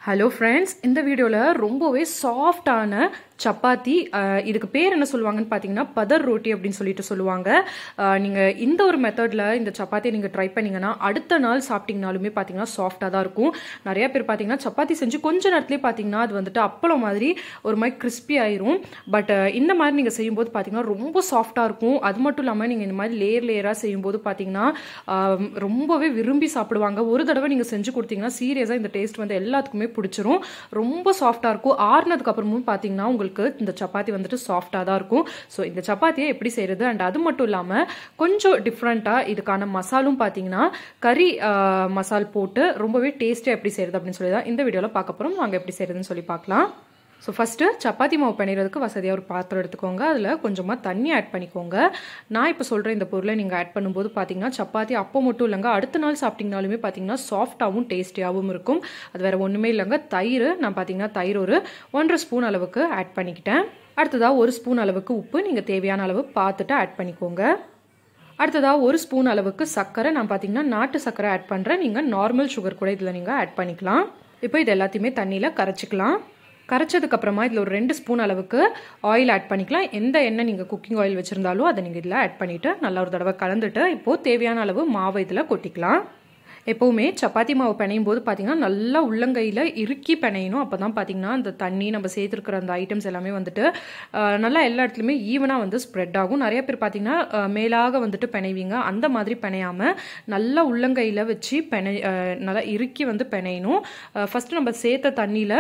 Hello friends, இந்த வீடியோவில் ரொம்பவே சாஃப்டான சப்பாத்தி, இதுக்கு பேர் என்ன சொல்லுவாங்கன்னு பார்த்தீங்கன்னா பதர் ரோட்டி அப்படின்னு சொல்லிட்டு சொல்லுவாங்க. நீங்கள் இந்த ஒரு மெத்தடில் இந்த சப்பாத்தியை நீங்கள் ட்ரை பண்ணிங்கன்னா அடுத்த நாள் சாப்பிட்டீங்கனாலுமே பார்த்தீங்கன்னா சாஃப்டாக தான் இருக்கும். நிறைய பேர் பார்த்தீங்கன்னா சப்பாத்தி செஞ்சு கொஞ்ச நேரத்துலேயே பார்த்தீங்கன்னா அது வந்துட்டு அப்பளம் மாதிரி ஒரு மாதிரி கிறிஸ்பி ஆயிரும். பட் இந்த மாதிரி நீங்கள் செய்யும்போது பார்த்தீங்கன்னா ரொம்ப சாஃப்டாக இருக்கும். அது மட்டும் இல்லாமல் நீங்கள் இந்த மாதிரி லேயராக செய்யும்போது பார்த்தீங்கன்னா ரொம்பவே விரும்பி சாப்பிடுவாங்க. ஒரு தடவை நீங்கள் செஞ்சு கொடுத்தீங்கன்னா சீரியஸாக இந்த டேஸ்ட் வந்து எல்லாத்துக்குமே பிடிச்சிரும். ரொம்ப சாஃப்டாக இருக்கும். ஆறுனதுக்கு அப்புறமும் பார்த்தீங்கன்னா உங்களுக்கு இந்த சப்பாத்தி வந்துட்டு சாஃப்டாக தான் இருக்கும். ஸோ இந்த சப்பாத்தியை எப்படி செய்யறது, அண்ட் அது மட்டும் இல்லாமல் கொஞ்சம் டிஃப்ரெண்ட்டாக இதுக்கான மசாலும் பார்த்தீங்கன்னா கறி மசால் போட்டு ரொம்பவே டேஸ்டியாக எப்படி செய்யறது அப்படின்னு சொல்லி தான் இந்த வீடியோவில் பார்க்க போகிறோம். நாங்கள் எப்படி செய்யறதுன்னு சொல்லி பார்க்கலாம். ஸோ ஃபஸ்ட்டு சப்பாத்தி மாவு பண்ணிடுறதுக்கு வசதியாக ஒரு பாத்திரம் எடுத்துக்கோங்க. அதில் கொஞ்சமாக தண்ணி ஆட் பண்ணிக்கோங்க. நான் இப்போ சொல்கிற இந்த பொருளை நீங்கள் ஆட் பண்ணும்போது பார்த்தீங்கன்னா சப்பாத்தி அப்போ மட்டும் இல்லைங்க, அடுத்த நாள் சாப்பிட்டிங்கனாலுமே பார்த்தீங்கன்னா சாஃப்டாகவும் டேஸ்டியாகவும் இருக்கும். அது வேறு ஒன்றுமே இல்லைங்க, தயிர். நான் பார்த்தீங்கன்னா தயிர் ஒரு 1.5 ஸ்பூன் அளவுக்கு ஆட் பண்ணிக்கிட்டேன். அடுத்ததாக 1 ஸ்பூன் அளவுக்கு உப்பு நீங்கள் தேவையான அளவு பார்த்துட்டு ஆட் பண்ணிக்கோங்க. அடுத்ததாக 1 ஸ்பூன் அளவுக்கு சர்க்கரை, நான் பார்த்தீங்கன்னா நாட்டு சர்க்கரை ஆட் பண்ணுறேன். நீங்கள் நார்மல் சுகர் கூட இதில் நீங்கள் ஆட் பண்ணிக்கலாம். இப்போ இது எல்லாத்தையுமே தண்ணியில் கரைச்சிக்கலாம். கரைச்சதுக்கு அப்புறமா இதில் ஒரு 2 ஸ்பூன் அளவுக்கு ஆயில் ஆட் பண்ணிக்கலாம். எந்த எண்ணெய் நீங்கள் குக்கிங் ஆயில் வச்சுருந்தாலும் அதை நீங்கள் இதில் ஆட் பண்ணிவிட்டு நல்லா ஒரு தடவை கலந்துட்டு இப்போது தேவையான அளவு மாவை இதில் கொட்டிக்கலாம். எப்போவுமே சப்பாத்தி மாவு பிணையும் போது பார்த்தீங்கன்னா நல்லா உள்ளங்கையில் இறுக்கி பிணையணும். அப்போ தான் பார்த்தீங்கன்னா அந்த தண்ணி நம்ம சேர்த்துருக்கிற அந்த ஐட்டம்ஸ் எல்லாமே வந்துட்டு நல்லா எல்லா இடத்துலையுமே ஈவனாக வந்து ஸ்ப்ரெட் ஆகும். நிறைய பேர் பார்த்தீங்கன்னா மேலாக வந்துட்டு பிணைவீங்க. அந்த மாதிரி பிணையாமல் நல்லா உள்ளங்கையில் வச்சு நல்லா இறுக்கி வந்து பிணையணும். ஃபஸ்ட்டு நம்ம சேர்த்த தண்ணியில்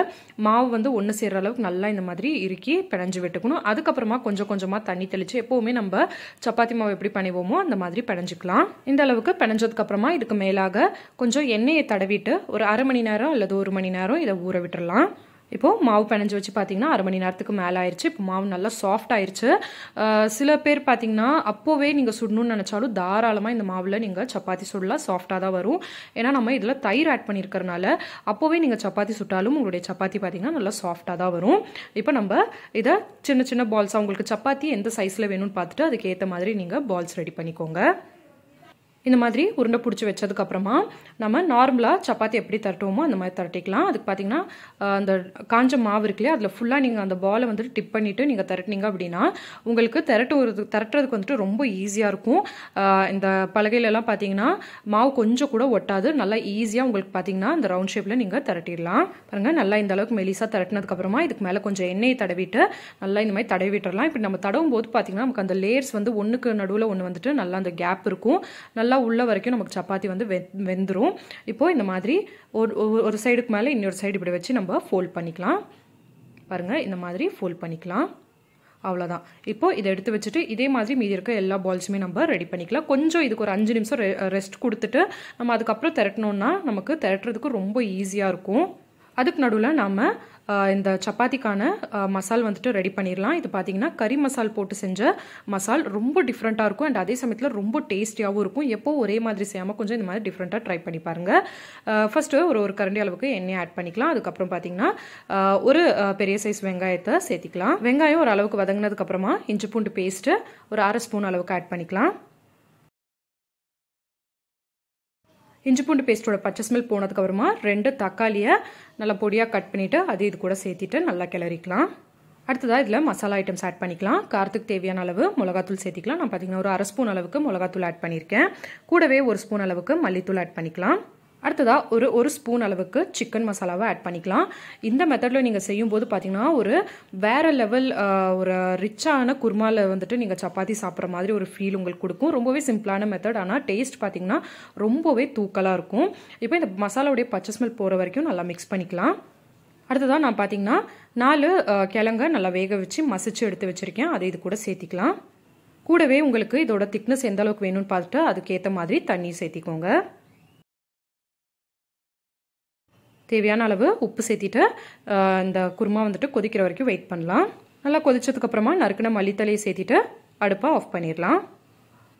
மாவு வந்து ஒன்று சேர்கிற அளவுக்கு நல்லா இந்த மாதிரி இறுக்கி பிணைஞ்சு விட்டுக்கணும். அதுக்கப்புறமா கொஞ்சம் கொஞ்சமாக தண்ணி தெளித்து எப்போவுமே நம்ம சப்பாத்தி மாவு எப்படி பிணைவோமோ அந்த மாதிரி பிணைஞ்சிக்கலாம். இந்த அளவுக்கு பிணைஞ்சதுக்கப்புறமா இதுக்கு மேலாக கொஞ்சம் எண்ணெயை தடவிட்டு ஒரு அரை மணி நேரம் அல்லது 1 மணி நேரம் இதை ஊற விட்டுறலாம். இப்போது மாவு பிணைஞ்சு வச்சு பார்த்தீங்கன்னா அரை மணி நேரத்துக்கு மேலே ஆயிடுச்சு. இப்போ மாவு நல்லா சாஃப்ட் ஆயிடுச்சு. சில பேர் பார்த்தீங்கன்னா அப்போவே நீங்கள் சுடணும்னு நினச்சாலும் தாராளமாக இந்த மாவில் நீங்கள் சப்பாத்தி சுடலாம், சாஃப்டாக தான் வரும். ஏன்னா நம்ம இதில் தயிர் ஆட் பண்ணியிருக்கிறனால அப்போவே நீங்கள் சப்பாத்தி சுட்டாலும் உங்களுடைய சப்பாத்தி பார்த்தீங்கன்னா நல்லா சாஃப்டாக தான் வரும். இப்போ நம்ம இதை சின்ன சின்ன பால்ஸாக உங்களுக்கு சப்பாத்தி எந்த சைஸில் வேணும்னு பார்த்துட்டு அதுக்கேற்ற மாதிரி நீங்கள் பால்ஸ் ரெடி பண்ணிக்கோங்க. இந்த மாதிரி உருண்டை பிடிச்சி வச்சதுக்கப்புறமா நம்ம நார்மலாக சப்பாத்தி எப்படி தரட்டுவோமோ அந்த மாதிரி தரட்டிக்கலாம். அதுக்கு பார்த்தீங்கன்னா அந்த காஞ்ச மாவு இருக்கு இல்லையா, அதில் ஃபுல்லாக நீங்கள் அந்த பாலை வந்துட்டு டிப் பண்ணிவிட்டு நீங்கள் திரட்டினீங்க அப்படின்னா உங்களுக்கு திரட்டுறதுக்கு வந்துட்டு ரொம்ப ஈஸியாக இருக்கும். இந்த பலகையிலலாம் பார்த்தீங்கன்னா மாவு கொஞ்சம் கூட ஒட்டாது. நல்லா ஈஸியாக உங்களுக்கு பார்த்தீங்கன்னா இந்த ரவுண்ட் ஷேப்பில் நீங்கள் திரட்டிடலாம். பாருங்கள், நல்லா இந்த அளவுக்கு மெலிசாக திரட்டினதுக்கப்புறமா இதுக்கு மேலே கொஞ்சம் எண்ணெயை தடவிட்டு நல்லா இந்த மாதிரி தடவி விட்டுறலாம். இப்படி நம்ம தடவும் போது பார்த்தீங்கன்னா நமக்கு அந்த லேயர்ஸ் வந்து ஒன்றுக்கு நடுவில் ஒன்று வந்துட்டு நல்லா அந்த கேப் இருக்கும். நல்லா உள்ள வரைக்கும் நமக்கு சப்பாத்தி வந்து வெந்துடும். இப்போ இந்த மாதிரி ஒரு சைடுக்கு மேலே இன்னொரு சைடு இப்படி வச்சு நம்ம ஃபோல்ட் பண்ணிக்கலாம். பாருங்கள், இந்த மாதிரி ஃபோல்ட் பண்ணிக்கலாம். அவ்வளோதான். இப்போ இதை எடுத்து வச்சுட்டு இதே மாதிரி மீதி இருக்க எல்லா பால்ஸுமே நம்ம ரெடி பண்ணிக்கலாம். கொஞ்சம் இதுக்கு ஒரு 5 நிமிஷம் ரெஸ்ட் கொடுத்துட்டு நம்ம அதுக்கப்புறம் திரட்டணுன்னா நமக்கு திரட்டுறதுக்கு ரொம்ப ஈஸியாக இருக்கும். அதுக்கு நடுவில் நாம் இந்த சப்பாத்திக்கான மசால் வந்துட்டு ரெடி பண்ணிடலாம். இது பார்த்தீங்கன்னா கறி மசால் போட்டு செஞ்ச மசால் ரொம்ப டிஃப்ரெண்ட்டாக இருக்கும். அண்ட் அதே சமயத்தில் ரொம்ப டேஸ்டியாகவும் இருக்கும். எப்போ ஒரே மாதிரி செய்யாமல் கொஞ்சம் இந்த மாதிரி டிஃப்ரெண்ட்டாக ட்ரை பண்ணி பாருங்கள். ஃபஸ்ட்டு ஒரு கரண்டி அளவுக்கு எண்ணெய் ஆட் பண்ணிக்கலாம். அதுக்கப்புறம் பார்த்தீங்கன்னா ஒரு பெரிய சைஸ் வெங்காயத்தை சேர்த்திக்கலாம். வெங்காயம் ஒரு அளவுக்கு வதங்கினதுக்கப்புறமா இஞ்சி பூண்டு பேஸ்ட்டு ஒரு 1/2 ஸ்பூன் அளவுக்கு ஆட் பண்ணிக்கலாம். இஞ்சி பூண்டு பேஸ்ட்டோட பச்சை ஸ்மெல் போனதுக்கப்புறமா 2 தக்காளியை நல்லா பொடியாக கட் பண்ணிவிட்டு அது இது கூட சேர்த்திட்டு நல்லா கிளறிக்கலாம். அடுத்ததாக இதில் மசாலா ஐட்டம்ஸ் ஆட் பண்ணிக்கலாம். காரத்துக்கு தேவையான அளவு மிளகாத்தூள் சேர்த்திக்கலாம். நான் பார்த்தீங்கன்னா ஒரு 1/2 ஸ்பூன் அளவுக்கு மிளகாத்தூள் ஆட் பண்ணியிருக்கேன். கூடவே 1 ஸ்பூன் அளவுக்கு மல்லித்தூள் ஆட் பண்ணிக்கலாம். அடுத்ததாக ஒரு ஸ்பூன் அளவுக்கு சிக்கன் மசாலாவை ஆட் பண்ணிக்கலாம். இந்த மெத்தடில் நீங்கள் செய்யும்போது பார்த்தீங்கன்னா ஒரு வேறு லெவல் ஒரு ரிச்சான குருமாவில் வந்துட்டு நீங்கள் சப்பாத்தி சாப்பிட்ற மாதிரி ஒரு ஃபீல் உங்களுக்கு கொடுக்கும். ரொம்பவே சிம்பிளான மெத்தட், ஆனால் டேஸ்ட் பார்த்தீங்கன்னா ரொம்பவே தூக்கலாக இருக்கும். இப்போ இந்த மசாலாவுடைய பச்சை ஸ்மெல் போகிற வரைக்கும் நல்லா மிக்ஸ் பண்ணிக்கலாம். அடுத்ததாக நான் பார்த்தீங்கன்னா 4 கிழங்க நல்லா வேக வச்சு மசிச்சு எடுத்து வச்சுருக்கேன். அதை இது கூட சேர்த்திக்கலாம். கூடவே உங்களுக்கு இதோட திக்னஸ் எந்த அளவுக்கு வேணும்னு பார்த்துட்டு அதுக்கேற்ற மாதிரி தண்ணி சேர்த்திக்கோங்க. தேவையான அளவு உப்பு சேர்த்திட்டு இந்த குருமா வந்துட்டு கொதிக்கிற வரைக்கும் வெயிட் பண்ணலாம். நல்லா கொதிச்சதுக்கப்புறமா நறுக்கின மல்லித்தலையை சேர்த்திட்டு அடுப்பை ஆஃப் பண்ணிடலாம்.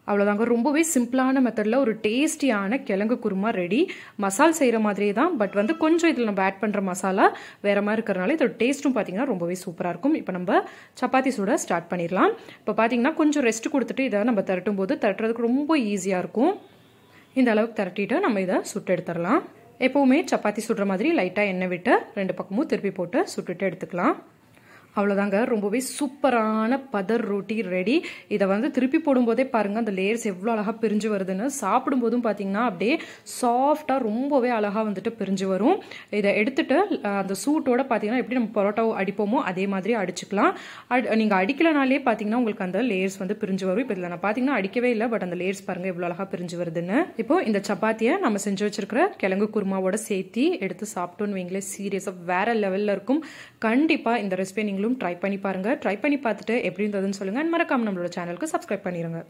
அவ்வளோதாங்க. ரொம்பவே சிம்பிளான மெத்தடில் ஒரு டேஸ்டியான கிழங்கு குருமா ரெடி. மசால் செய்கிற மாதிரியே தான், பட் வந்து கொஞ்சம் இதில் நம்ம ஆட் பண்ணுற மசாலா வேறு மாதிரி இருக்கிறனால இதோட டேஸ்ட்டும் பார்த்தீங்கன்னா ரொம்பவே சூப்பராக இருக்கும். இப்போ நம்ம சப்பாத்தி சுட ஸ்டார்ட் பண்ணிடலாம். இப்போ பார்த்தீங்கன்னா கொஞ்சம் ரெஸ்ட் கொடுத்துட்டு இதை நம்ம திரட்டும் போது திரட்டுறதுக்கு ரொம்ப ஈஸியாக இருக்கும். இந்த அளவுக்கு திரட்டிட்டு நம்ம இதை சுட்டு எடுத்துடலாம். எப்போவுமே சப்பாத்தி சுடுற மாதிரி லைட்டாக எண்ணெய் விட்டு 2 பக்கமும் திருப்பி போட்டு சுட்டுட்டு எடுத்துக்கலாம். அவ்வளோதாங்க, ரொம்பவே சூப்பரான பதர் ரொட்டி ரெடி. இதை வந்து திருப்பி போடும்போதே பாருங்கள் அந்த லேயர்ஸ் எவ்வளோ அழகாக பிரிஞ்சு வருதுன்னு. சாப்பிடும்போதும் பார்த்தீங்கன்னா அப்படியே சாஃப்டாக ரொம்பவே அழகாக வந்துட்டு பிரிஞ்சு வரும். இதை எடுத்துட்டு அந்த சூட்டோட பார்த்தீங்கன்னா எப்படி நம்ம பரோட்டா அடிப்போமோ அதே மாதிரி அடிச்சுக்கலாம். நீங்கள் அடிக்கலனாலே பார்த்தீங்கன்னா உங்களுக்கு அந்த லேயர்ஸ் வந்து பிரிஞ்சு வரும். இப்போ இதில் நான் பார்த்தீங்கன்னா அடிக்கவே இல்லை, பட் அந்த லேயர்ஸ் பாருங்கள் எவ்வளோ அழகாக பிரிஞ்சு வருதுன்னு. இப்போ இந்த சப்பாத்தியை நம்ம செஞ்சு வச்சிருக்கிற கிழங்கு குருமாவோட சேர்த்து எடுத்து சாப்பிட்டோன்னு வைங்களே, சீரியஸாக வேற லெவலில் இருக்கும். கண்டிப்பாக இந்த ரெசிபியை நீங்களும் ட்ரை பண்ணி பாருங்க. ட்ரை பண்ணி பார்த்துட்டு எப்படி இருந்ததுன்னு சொல்லுங்க. மறக்காம நம்மளோட சேனலுக்கு சப்ஸ்கிரைப் பண்ணிடுங்க.